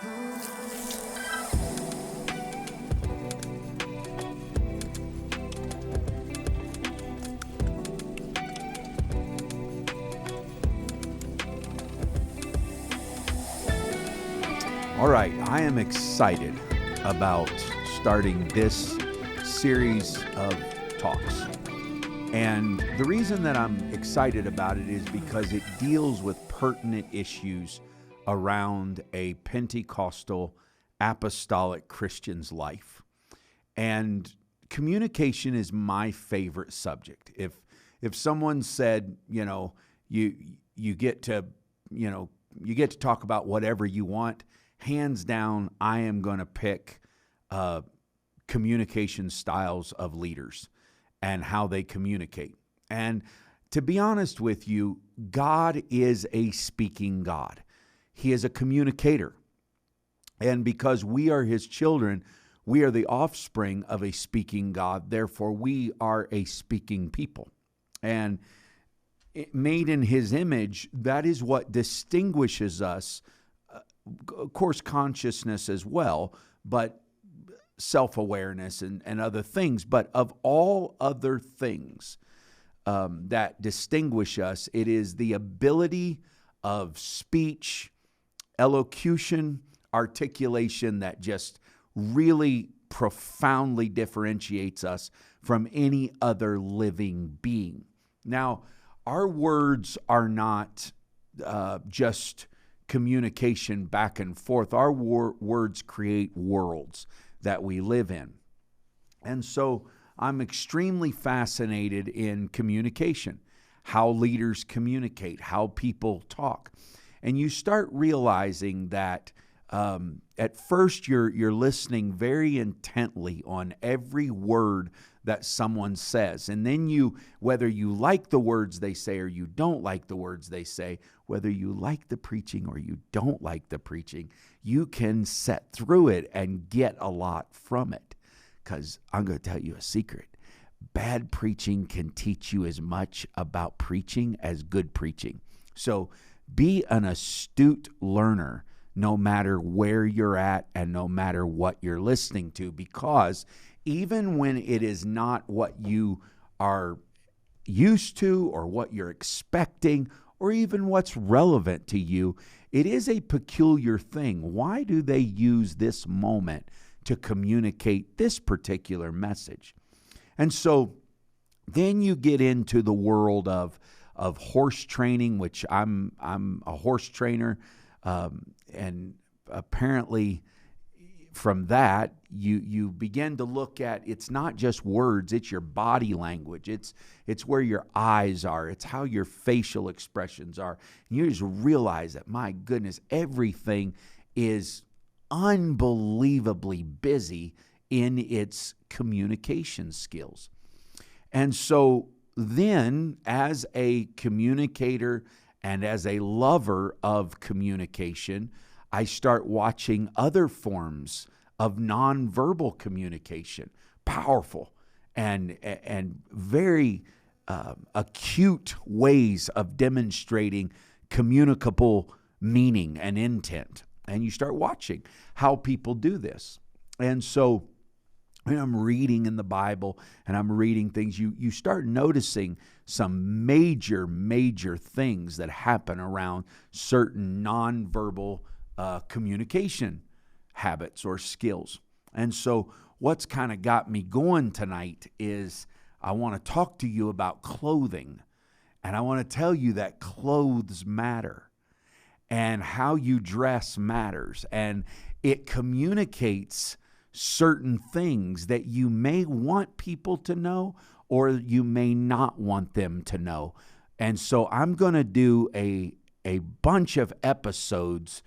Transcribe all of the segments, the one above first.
All right, I am excited about starting this series of talks. And the reason that I'm excited about it is because it deals with pertinent issues around a Pentecostal apostolic Christian's life. And communication is my favorite subject. If someone said, you get to talk about whatever you want, hands down, I am going to pick communication styles of leaders and how they communicate. And to be honest with you, God is a speaking God. He is a communicator. And because we are His children, we are the offspring of a speaking God. Therefore, we are a speaking people. And made in His image, that is what distinguishes us. Of course, consciousness as well, but self-awareness and other things. But of all other things that distinguish us, it is the ability of speech, elocution, articulation that just really profoundly differentiates us from any other living being. Now, our words are not just communication back and forth. Our words create worlds that we live in. And so I'm extremely fascinated in communication, how leaders communicate, how people talk. And you start realizing that at first you're listening very intently on every word that someone says. And then whether you like the words they say or you don't like the words they say, whether you like the preaching or you don't like the preaching, you can set through it and get a lot from it. Because I'm going to tell you a secret. Bad preaching can teach you as much about preaching as good preaching. So be an astute learner no matter where you're at and no matter what you're listening to, because even when it is not what you are used to or what you're expecting or even what's relevant to you, it is a peculiar thing. Why do they use this moment to communicate this particular message? And so then you get into the world of horse training, which I'm a horse trainer, and apparently from that, you begin to look at, it's not just words, it's your body language. It's where your eyes are. It's how your facial expressions are. And you just realize that, my goodness, everything is unbelievably busy in its communication skills. And so then, as a communicator and as a lover of communication, I start watching other forms of nonverbal communication, powerful and very acute ways of demonstrating communicable meaning and intent. And you start watching how people do this. And so when I'm reading in the Bible and I'm reading things, you start noticing some major things that happen around certain nonverbal communication habits or skills. And so what's kind of got me going tonight is I want to talk to you about clothing. And I want to tell you that clothes matter and how you dress matters. And it communicates certain things that you may want people to know or you may not want them to know. And so I'm going to do a bunch of episodes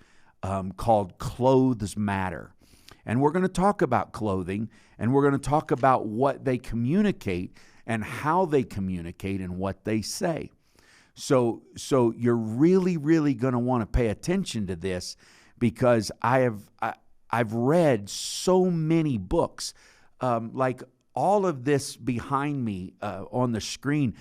called Clothes Matter. And we're going to talk about clothing, and we're going to talk about what they communicate and how they communicate and what they say. So you're really going to want to pay attention to this, because I've read so many books, like all of this behind me on the screen.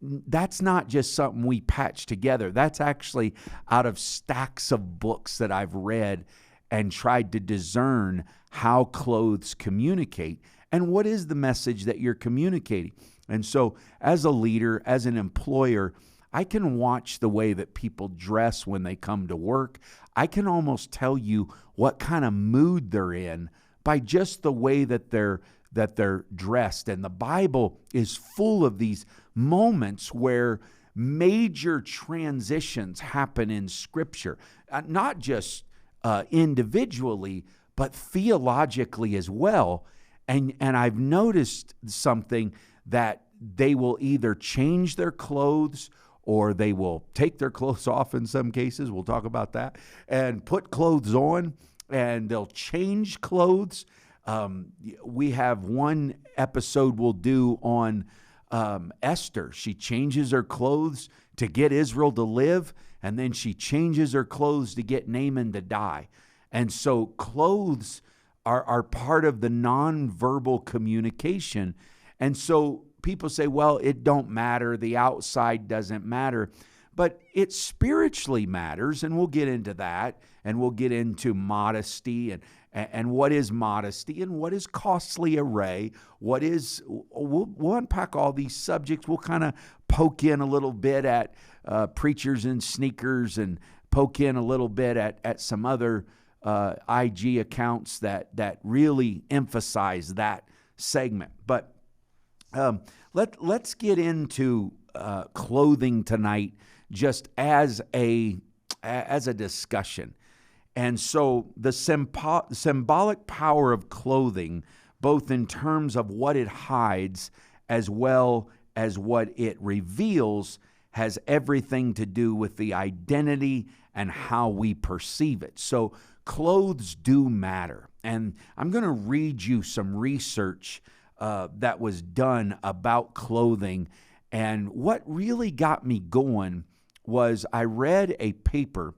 That's not just something we patch together. That's actually out of stacks of books that I've read and tried to discern how clothes communicate and what is the message that you're communicating. And so as a leader, as an employer, I can watch the way that people dress when they come to work. I can almost tell you what kind of mood they're in by just the way that they're dressed. And the Bible is full of these moments where major transitions happen in Scripture, not just individually, but theologically as well. And I've noticed something, that they will either change their clothes or they will take their clothes off in some cases. We'll talk about that. And put clothes on, and they'll change clothes. We have one episode we'll do on Esther. She changes her clothes to get Israel to live, and then she changes her clothes to get Naaman to die. And so clothes are part of the nonverbal communication. And so people say, well, it don't matter. The outside doesn't matter. But it spiritually matters, and we'll get into that, and we'll get into modesty and what is modesty and what is costly array. We'll unpack all these subjects. We'll kind of poke in a little bit at preachers in sneakers, and poke in a little bit at some other IG accounts that really emphasize that segment. But let's get into clothing tonight, just as a discussion. And so the symbolic power of clothing, both in terms of what it hides as well as what it reveals, has everything to do with the identity and how we perceive it. So clothes do matter. And I'm going to read you some research that was done about clothing. And what really got me going was I read a paper,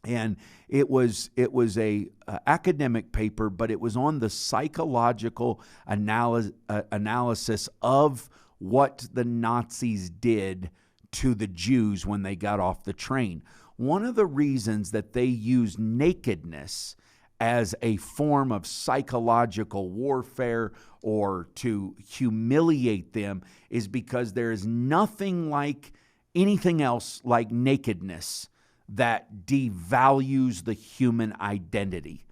and it was a academic paper, but it was on the psychological analysis of what the Nazis did to the Jews when they got off the train. One of the reasons that they used nakedness as a form of psychological warfare or to humiliate them is because there is nothing like anything else like nakedness that devalues the human identity.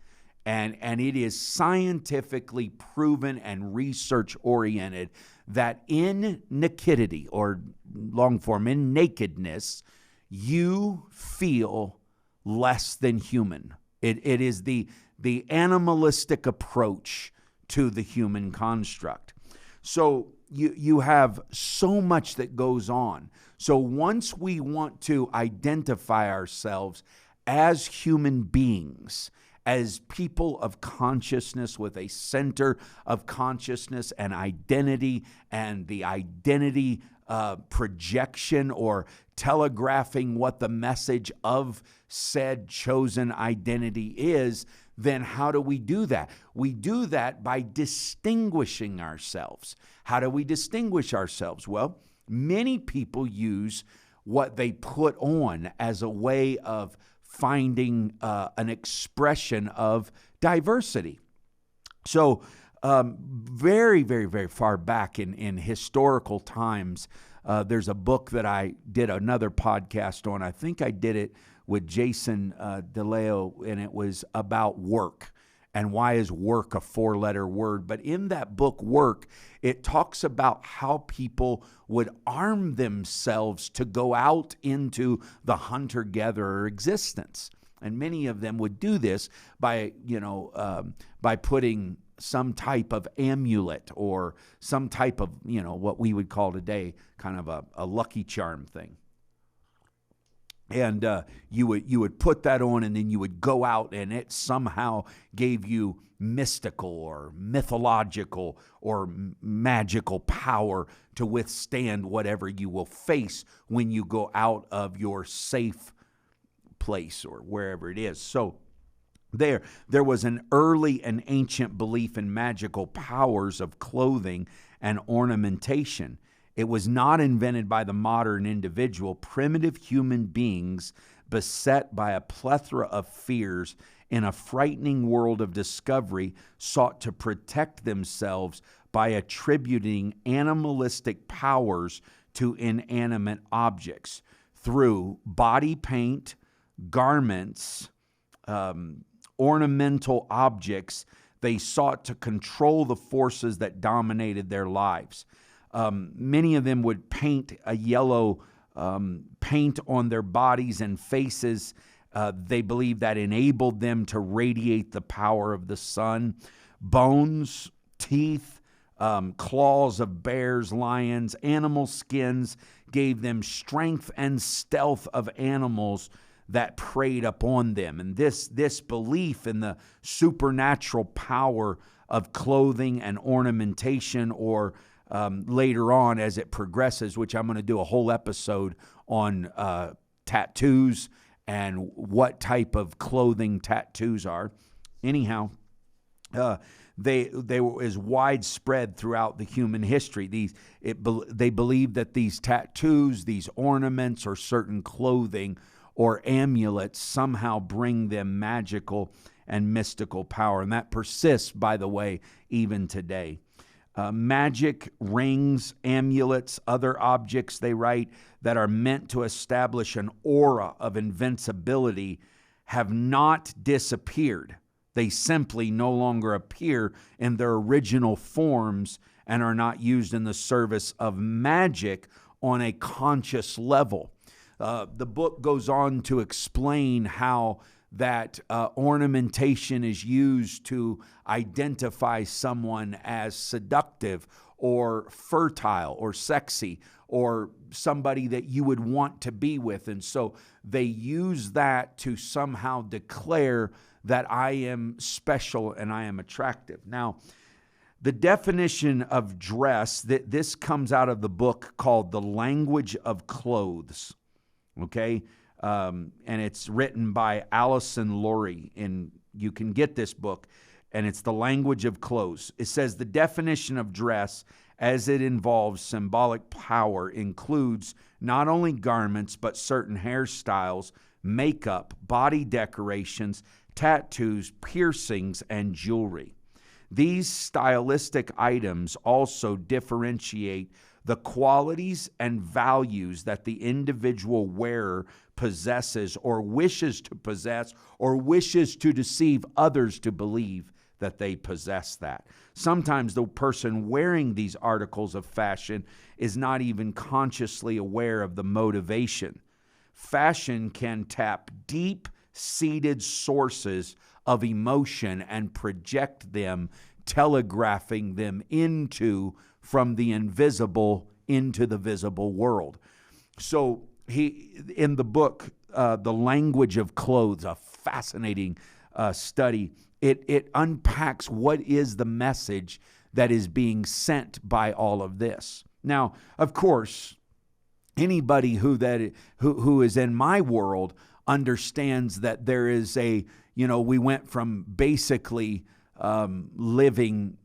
And it is scientifically proven and research oriented that in nakedity, or long form, in nakedness, you feel less than human. It is the animalistic approach to the human construct. So you have so much that goes on. So once we want to identify ourselves as human beings, as people of consciousness with a center of consciousness and identity, and the identity projection or telegraphing what the message of said chosen identity is, then how do we do that? We do that by distinguishing ourselves. How do we distinguish ourselves? Well, many people use what they put on as a way of finding an expression of diversity. So very, very, very far back in historical times, there's a book that I did another podcast on. I think I did it with Jason DeLeo, and it was about work. And why is work a four-letter word? But in that book, Work, it talks about how people would arm themselves to go out into the hunter-gatherer existence. And many of them would do this by putting some type of amulet or some type of, what we would call today kind of a lucky charm thing. And you would put that on, and then you would go out, and it somehow gave you mystical or mythological or magical power to withstand whatever you will face when you go out of your safe place or wherever it is. So there was an early and ancient belief in magical powers of clothing and ornamentation. It was not invented by the modern individual. Primitive human beings beset by a plethora of fears in a frightening world of discovery, sought to protect themselves by attributing animalistic powers to inanimate objects through body paint, garments, ornamental objects. They sought to control the forces that dominated their lives. Many of them would paint a yellow paint on their bodies and faces. They believed that enabled them to radiate the power of the sun. Bones, teeth, claws of bears, lions, animal skins gave them strength and stealth of animals that preyed upon them. And this belief in the supernatural power of clothing and ornamentation, or later on as it progresses, which I'm going to do a whole episode on tattoos and what type of clothing tattoos are. Anyhow, they were as widespread throughout the human history. They believed that these tattoos, these ornaments, or certain clothing or amulets somehow bring them magical and mystical power. And that persists, by the way, even today. Magic, rings, amulets, other objects, they write, that are meant to establish an aura of invincibility have not disappeared. They simply no longer appear in their original forms and are not used in the service of magic on a conscious level. The book goes on to explain how that ornamentation is used to identify someone as seductive or fertile or sexy or somebody that you would want to be with. And so they use that to somehow declare that I am special and I am attractive. Now, the definition of dress, this comes out of the book called The Language of Clothes, okay? And it's written by Allison Laurie, and you can get this book, and it's The Language of Clothes. It says the definition of dress, as it involves symbolic power, includes not only garments, but certain hairstyles, makeup, body decorations, tattoos, piercings, and jewelry. These stylistic items also differentiate the qualities and values that the individual wearer possesses or wishes to possess or wishes to deceive others to believe that they possess that. Sometimes the person wearing these articles of fashion is not even consciously aware of the motivation. Fashion can tap deep-seated sources of emotion and project them, telegraphing them from the invisible into the visible world. So in the book, The Language of Clothes, a fascinating study, it unpacks what is the message that is being sent by all of this. Now, of course, anybody who is in my world understands that there is we went from basically living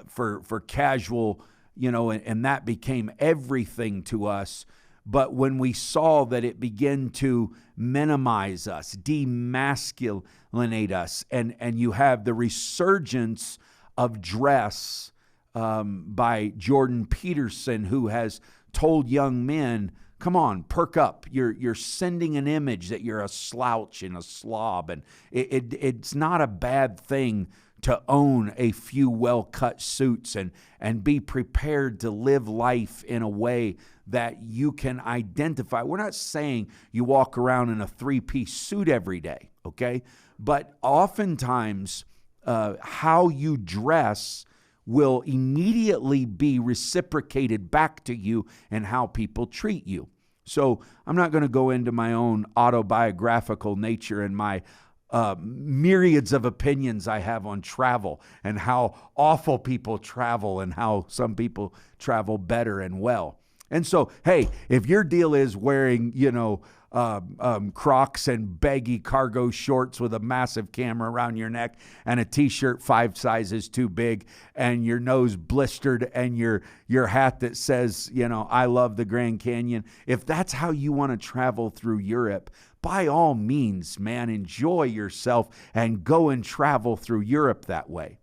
for casual, and that became everything to us. But when we saw that it began to minimize us, demasculinate us, and you have the resurgence of dress by Jordan Peterson, who has told young men, come on, perk up. You're sending an image that you're a slouch and a slob. And it's not a bad thing to own a few well-cut suits and be prepared to live life in a way that you can identify. We're not saying you walk around in a three-piece suit every day, okay? But oftentimes, how you dress will immediately be reciprocated back to you and how people treat you. So I'm not going to go into my own autobiographical nature and my myriads of opinions I have on travel and how awful people travel and how some people travel better and well. And so, hey, if your deal is wearing, Crocs and baggy cargo shorts with a massive camera around your neck and a t-shirt 5 sizes too big and your nose blistered and your hat that says, I love the Grand Canyon, if that's how you want to travel through Europe, by all means, man, enjoy yourself and go and travel through Europe that way.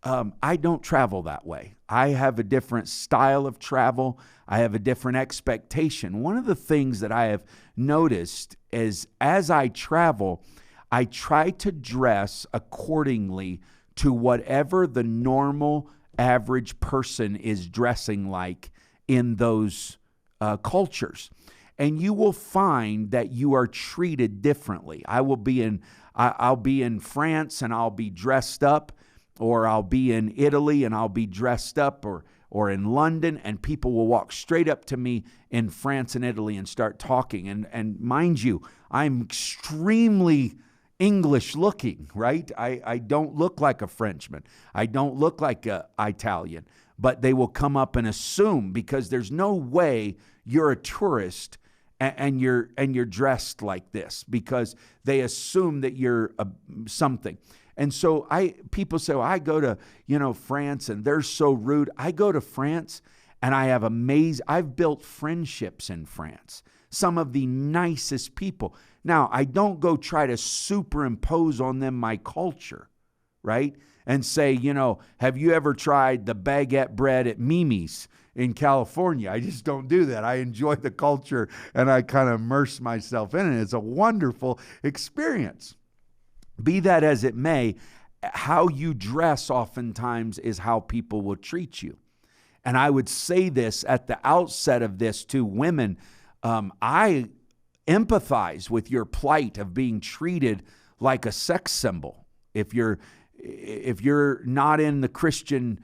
I don't travel that way. I have a different style of travel. I have a different expectation. One of the things that I have noticed is as I travel, I try to dress accordingly to whatever the normal average person is dressing like in those cultures. And you will find that you are treated differently. I'll be in France and I'll be dressed up, or I'll be in Italy and I'll be dressed up, or in London, and people will walk straight up to me in France and Italy and start talking. And mind you, I'm extremely English looking, right? I don't look like a Frenchman. I don't look like an Italian, but they will come up and assume, because there's no way you're a tourist and you're dressed like this, because they assume that you're something. And so people say, well, I go to, France and they're so rude. I go to France and I've built friendships in France. Some of the nicest people. Now, I don't go try to superimpose on them my culture, right? And say, have you ever tried the baguette bread at Mimi's in California? I just don't do that. I enjoy the culture and I kind of immerse myself in it. It's a wonderful experience. Be that as it may, how you dress oftentimes is how people will treat you. And I would say this at the outset of this to women. I empathize with your plight of being treated like a sex symbol. If you're not in the Christian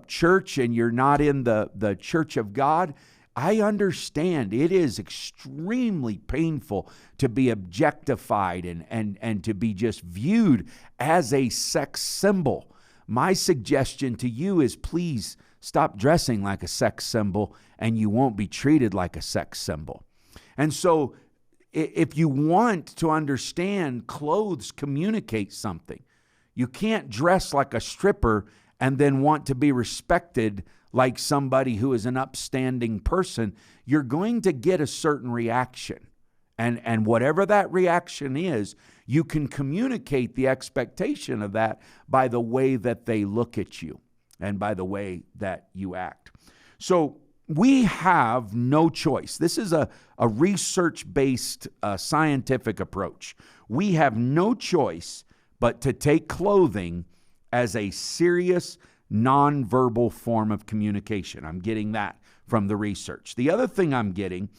church and you're not in the church of God, I understand it is extremely painful to be objectified and to be just viewed as a sex symbol. My suggestion to you is please stop dressing like a sex symbol and you won't be treated like a sex symbol. And so if you want to understand, clothes communicate something. You can't dress like a stripper and then want to be respected like somebody who is an upstanding person. You're going to get a certain reaction. And whatever that reaction is, you can communicate the expectation of that by the way that they look at you and by the way that you act. So we have no choice. This is a research-based scientific approach. We have no choice but to take clothing as a serious nonverbal form of communication. I'm getting that from the research. The other thing I'm getting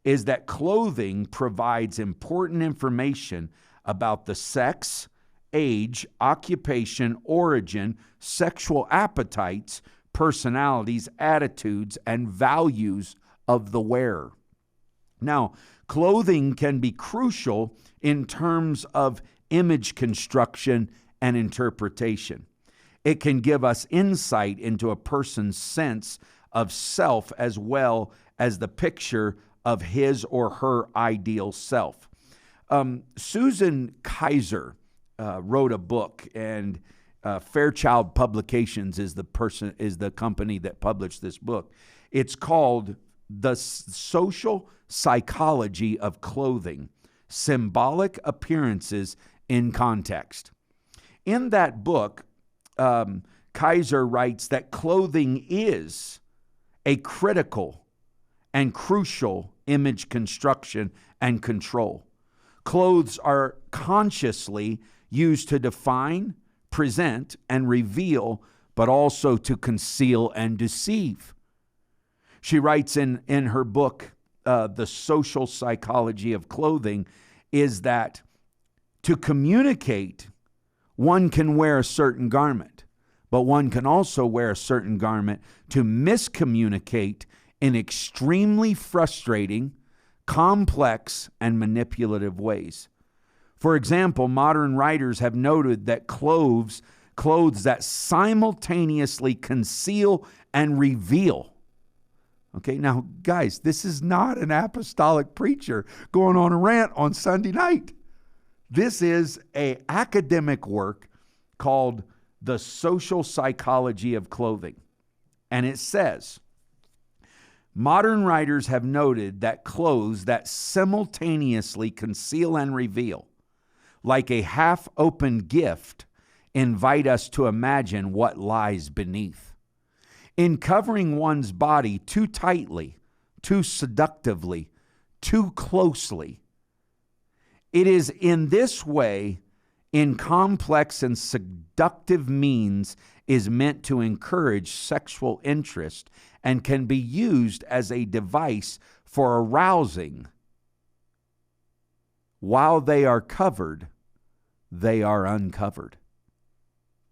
is that clothing provides important information about the sex, age, occupation, origin, sexual appetites, personalities, attitudes, and values of the wearer. Now, clothing can be crucial in terms of image construction and interpretation. It can give us insight into a person's sense of self as well as the picture of his or her ideal self. Susan Kaiser wrote a book, and Fairchild Publications is the company that published this book. It's called The Social Psychology of Clothing: Symbolic Appearances in Context. In that book, Kaiser writes that clothing is a critical and crucial image construction and control. Clothes are consciously used to define, present, and reveal, but also to conceal and deceive. She writes in her book, The Social Psychology of Clothing, is that to communicate, one can wear a certain garment, but one can also wear a certain garment to miscommunicate in extremely frustrating, complex, and manipulative ways. For example, modern writers have noted that clothes that simultaneously conceal and reveal. Okay, now, guys, this is not an apostolic preacher going on a rant on Sunday night. This is an academic work called The Social Psychology of Clothing. And it says, modern writers have noted that clothes that simultaneously conceal and reveal, like a half-open gift, invite us to imagine what lies beneath. In covering one's body too tightly, too seductively, too closely, it is in this way, in complex and seductive means, is meant to encourage sexual interest and can be used as a device for arousing. While they are covered, they are uncovered,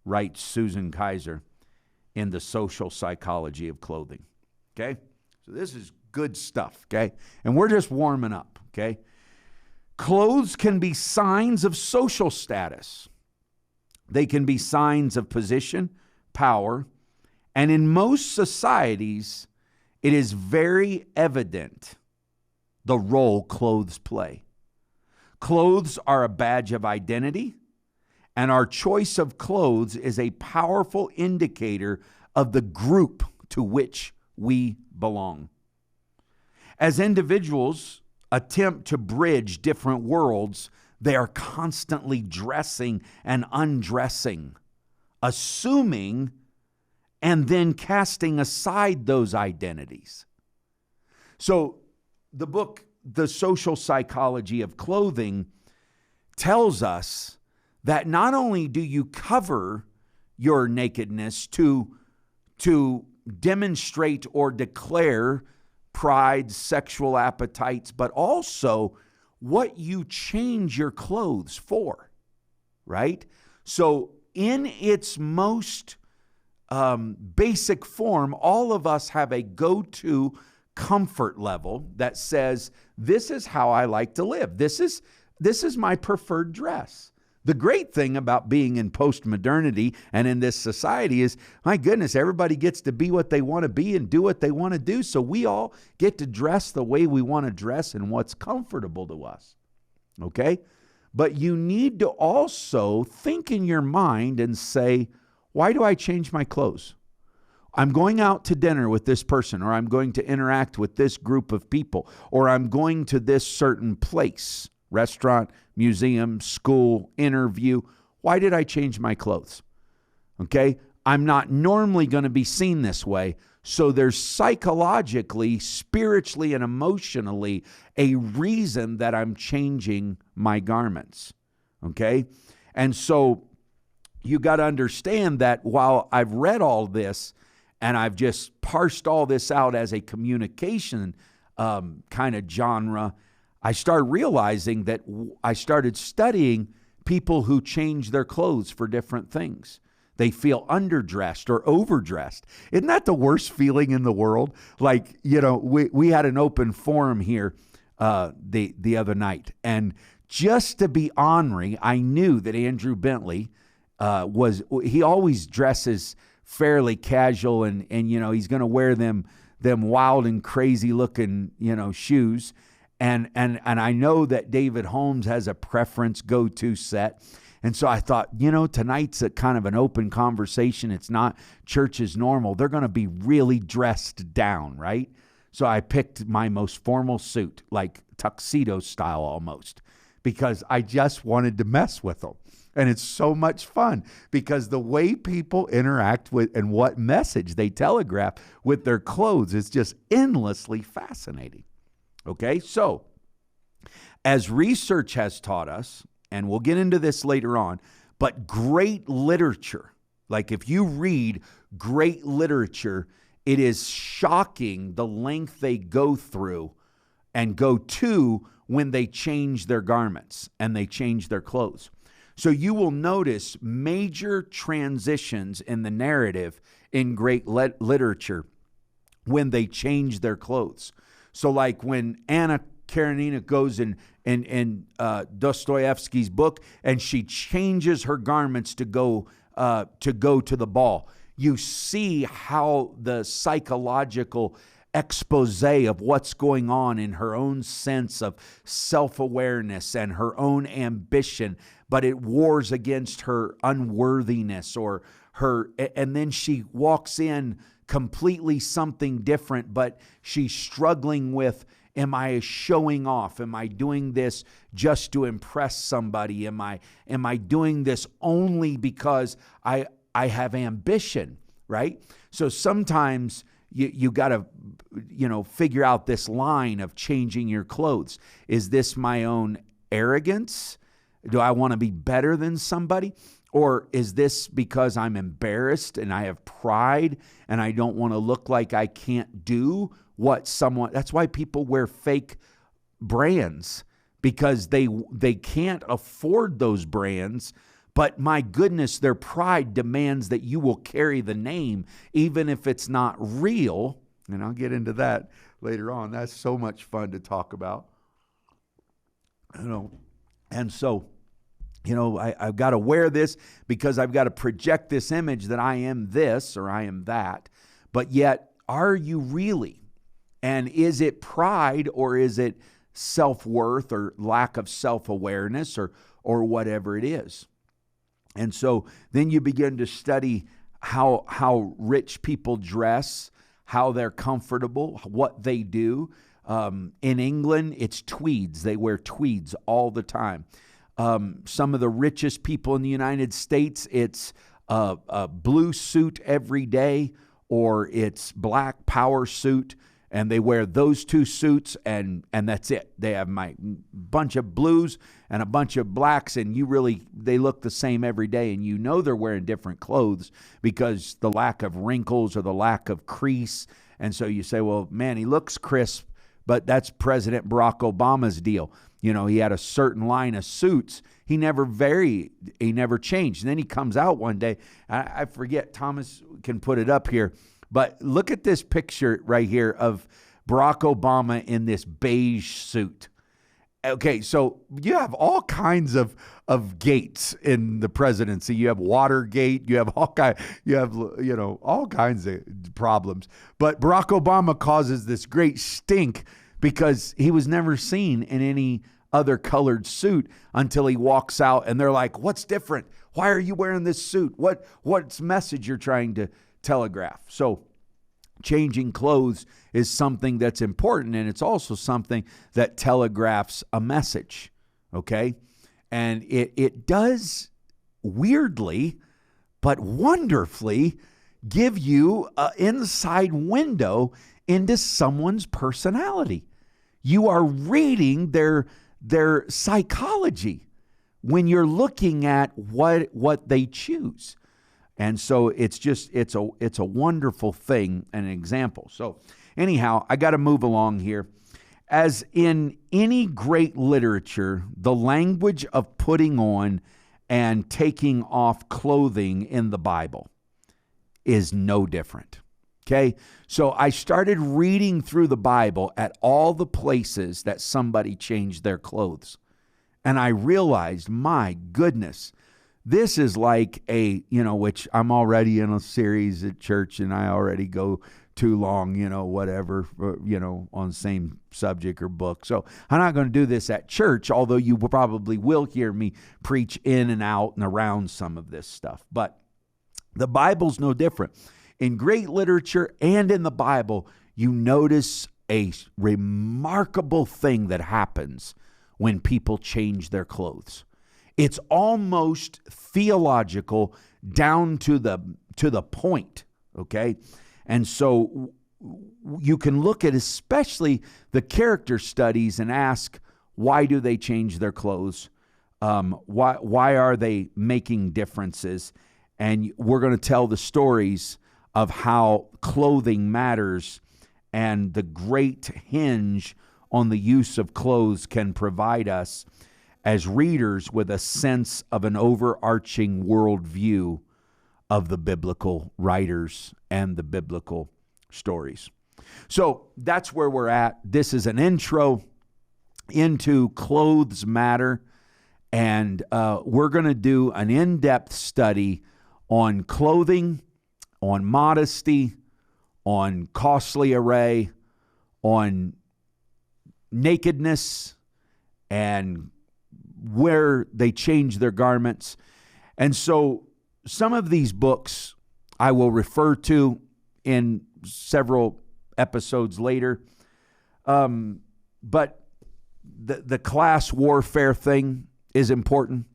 writes Susan Kaiser in The Social Psychology of Clothing. Okay? So this is good stuff, okay? And we're just warming up, okay? Clothes can be signs of social status. They can be signs of position, power, and in most societies, it is very evident the role clothes play. Clothes are a badge of identity, and our choice of clothes is a powerful indicator of the group to which we belong. As individuals attempt to bridge different worlds, they are constantly dressing and undressing, assuming and then casting aside those identities. So the book, The Social Psychology of Clothing, tells us that not only do you cover your nakedness to demonstrate or declare pride, sexual appetites, but also what you change your clothes for, right? So in its most basic form, all of us have a go-to comfort level that says, this is how I like to live. This is my preferred dress. The great thing about being in postmodernity and in this society is, my goodness, everybody gets to be what they want to be and do what they want to do. So we all get to dress the way we want to dress and what's comfortable to us. Okay? But you need to also think in your mind and say, why do I change my clothes? I'm going out to dinner with this person, or I'm going to interact with this group of people, or I'm going to this certain place, restaurant, museum, school, interview. Why did I change my clothes? Okay? I'm not normally going to be seen this way. So there's psychologically, spiritually, and emotionally a reason that I'm changing my garments. Okay? And so you got to understand that while I've read all this and I've just parsed all this out as a communication kind of genre, I started realizing that I started studying people who change their clothes for different things. They feel underdressed or overdressed. Isn't that the worst feeling in the world? Like, you know, we had an open forum here the other night. And just to be ornery, I knew that Andrew Bentley he always dresses fairly casual and you know, he's going to wear them wild and crazy looking, you know, shoes. And I know that David Holmes has a preference go-to set. And so I thought, you know, tonight's a kind of an open conversation. It's not church as normal. They're going to be really dressed down, right? So I picked my most formal suit, like tuxedo style almost, because I just wanted to mess with them. And it's so much fun because the way people interact with and what message they telegraph with their clothes is just endlessly fascinating. Okay, so as research has taught us, and we'll get into this later on, but great literature, like if you read great literature, it is shocking the length they go through and go to when they change their garments and they change their clothes. So you will notice major transitions in the narrative in great literature when they change their clothes. So like when Anna Karenina goes in Dostoevsky's book and she changes her garments to go to the ball, you see how the psychological expose of what's going on in her own sense of self-awareness and her own ambition, but it wars against her unworthiness or her, and then she walks in completely something different, but she's struggling with, am I showing off? Am I doing this just to impress somebody? Am I doing this only because I have ambition, right? So sometimes you got to, figure out this line of changing your clothes. Is this my own arrogance? Do I want to be better than somebody? Or is this because I'm embarrassed and I have pride and I don't want to look like I can't do what someone... That's why people wear fake brands, because they can't afford those brands. But my goodness, their pride demands that you will carry the name, even if it's not real. And I'll get into that later on. That's so much fun to talk about. And so, I've got to wear this because I've got to project this image that I am this or I am that. But yet, are you really? And is it pride, or is it self-worth or lack of self-awareness or whatever it is? And so then you begin to study how rich people dress, how they're comfortable, what they do. In England, it's tweeds. They wear tweeds all the time. Some of the richest people in the United States, it's a blue suit every day, or it's black power suit, and they wear those two suits, and that's it. They have my bunch of blues and a bunch of blacks, and they look the same every day, and they're wearing different clothes because the lack of wrinkles or the lack of crease. And so you say, well, man, he looks crisp, but that's President Barack Obama's deal. He had a certain line of suits. He never varied. He never changed. And then he comes out one day. I forget, Thomas can put it up here, but look at this picture right here of Barack Obama in this beige suit. Okay, so you have all kinds of gates in the presidency. You have Watergate. You have all kinds of problems. But Barack Obama causes this great stink because he was never seen in any other colored suit until he walks out, and they're like, "What's different? Why are you wearing this suit? What's message you're trying to telegraph?" So changing clothes is something that's important, and it's also something that telegraphs a message, okay? And it does weirdly but wonderfully give you an inside window into someone's personality. You are reading their psychology when you're looking at what they choose. And so it's a wonderful thing, an example. So anyhow, I got to move along here. As in any great literature, the language of putting on and taking off clothing in the Bible is no different. Okay? So I started reading through the Bible at all the places that somebody changed their clothes. And I realized, my goodness, this is like which I'm already in a series at church and I already go too long, whatever, on the same subject or book. So I'm not going to do this at church, although you probably will hear me preach in and out and around some of this stuff. But the Bible's no different. In great literature and in the Bible, you notice a remarkable thing that happens when people change their clothes. It's almost theological down to the point, okay? And so you can look at especially the character studies and ask, why do they change their clothes? Why are they making differences? And we're going to tell the stories of how clothing matters and the great hinge on the use of clothes can provide us as readers with a sense of an overarching worldview of the biblical writers and the biblical stories. So that's where we're at. This is an intro into Clothes Matter, and we're going to do an in-depth study on clothing, on modesty, on costly array, on nakedness and where they change their garments. And so some of these books I will refer to in several episodes later. But the class warfare thing is important.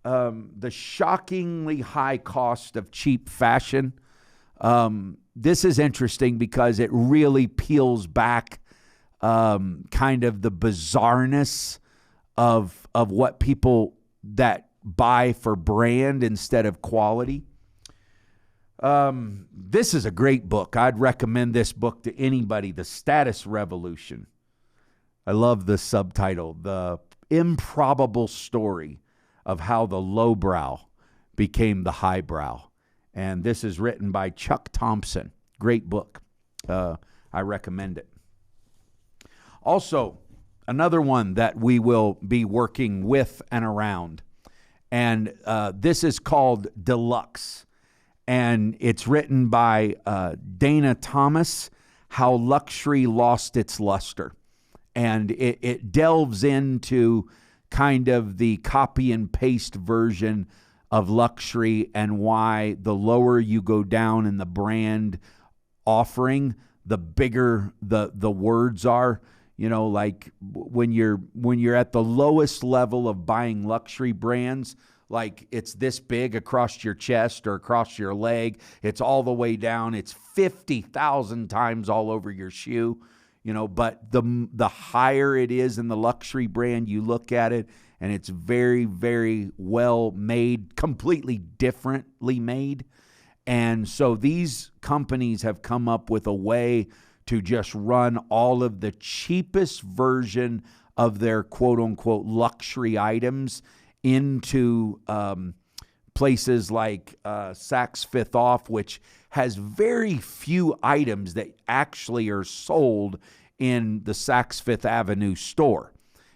The shockingly high cost of cheap fashion. This is interesting because it really peels back kind of the bizarreness of what people that buy for brand instead of quality. This is a great book. I'd recommend this book to anybody, The Status Revolution. I love the subtitle, The Improbable Story of How the Lowbrow Became the Highbrow. And this is written by Chuck Thompson. Great book. I recommend it. Also, another one that we will be working with and around, and this is called Deluxe. And it's written by Dana Thomas, How Luxury Lost Its Luster. And it delves into kind of the copy and paste version of luxury and why the lower you go down in the brand offering, the bigger the words are. You know, like when you're at the lowest level of buying luxury brands, like it's this big across your chest or across your leg, it's all the way down, it's 50,000 times all over your shoe. You know, but the higher it is in the luxury brand, you look at it and it's very, very well made, completely differently made. And so these companies have come up with a way to just run all of the cheapest version of their quote unquote luxury items into places like Saks Fifth Off, which has very few items that actually are sold in the Saks Fifth Avenue store.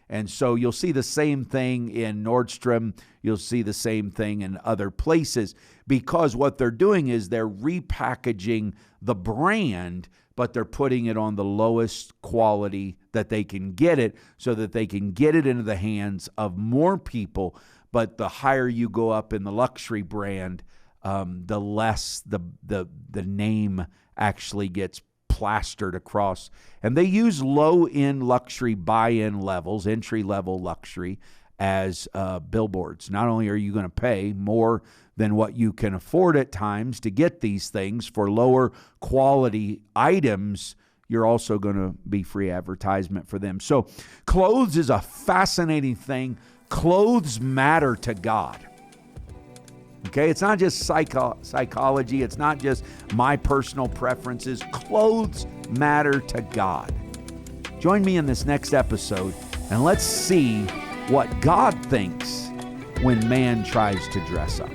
And so you'll see the same thing in Nordstrom. You'll see the same thing in other places because what they're doing is they're repackaging the brand, but they're putting it on the lowest quality that they can get it so that they can get it into the hands of more people. But the higher you go up in the luxury brand, the less the name actually gets plastered across. And they use low-end luxury buy-in levels, entry-level luxury, as billboards. Not only are you going to pay more than what you can afford at times to get these things for lower quality items, you're also going to be free advertisement for them. So clothes is a fascinating thing. Clothes matter to God. Okay, it's not just psychology. It's not just my personal preferences. Clothes matter to God. Join me in this next episode, and let's see what God thinks when man tries to dress up.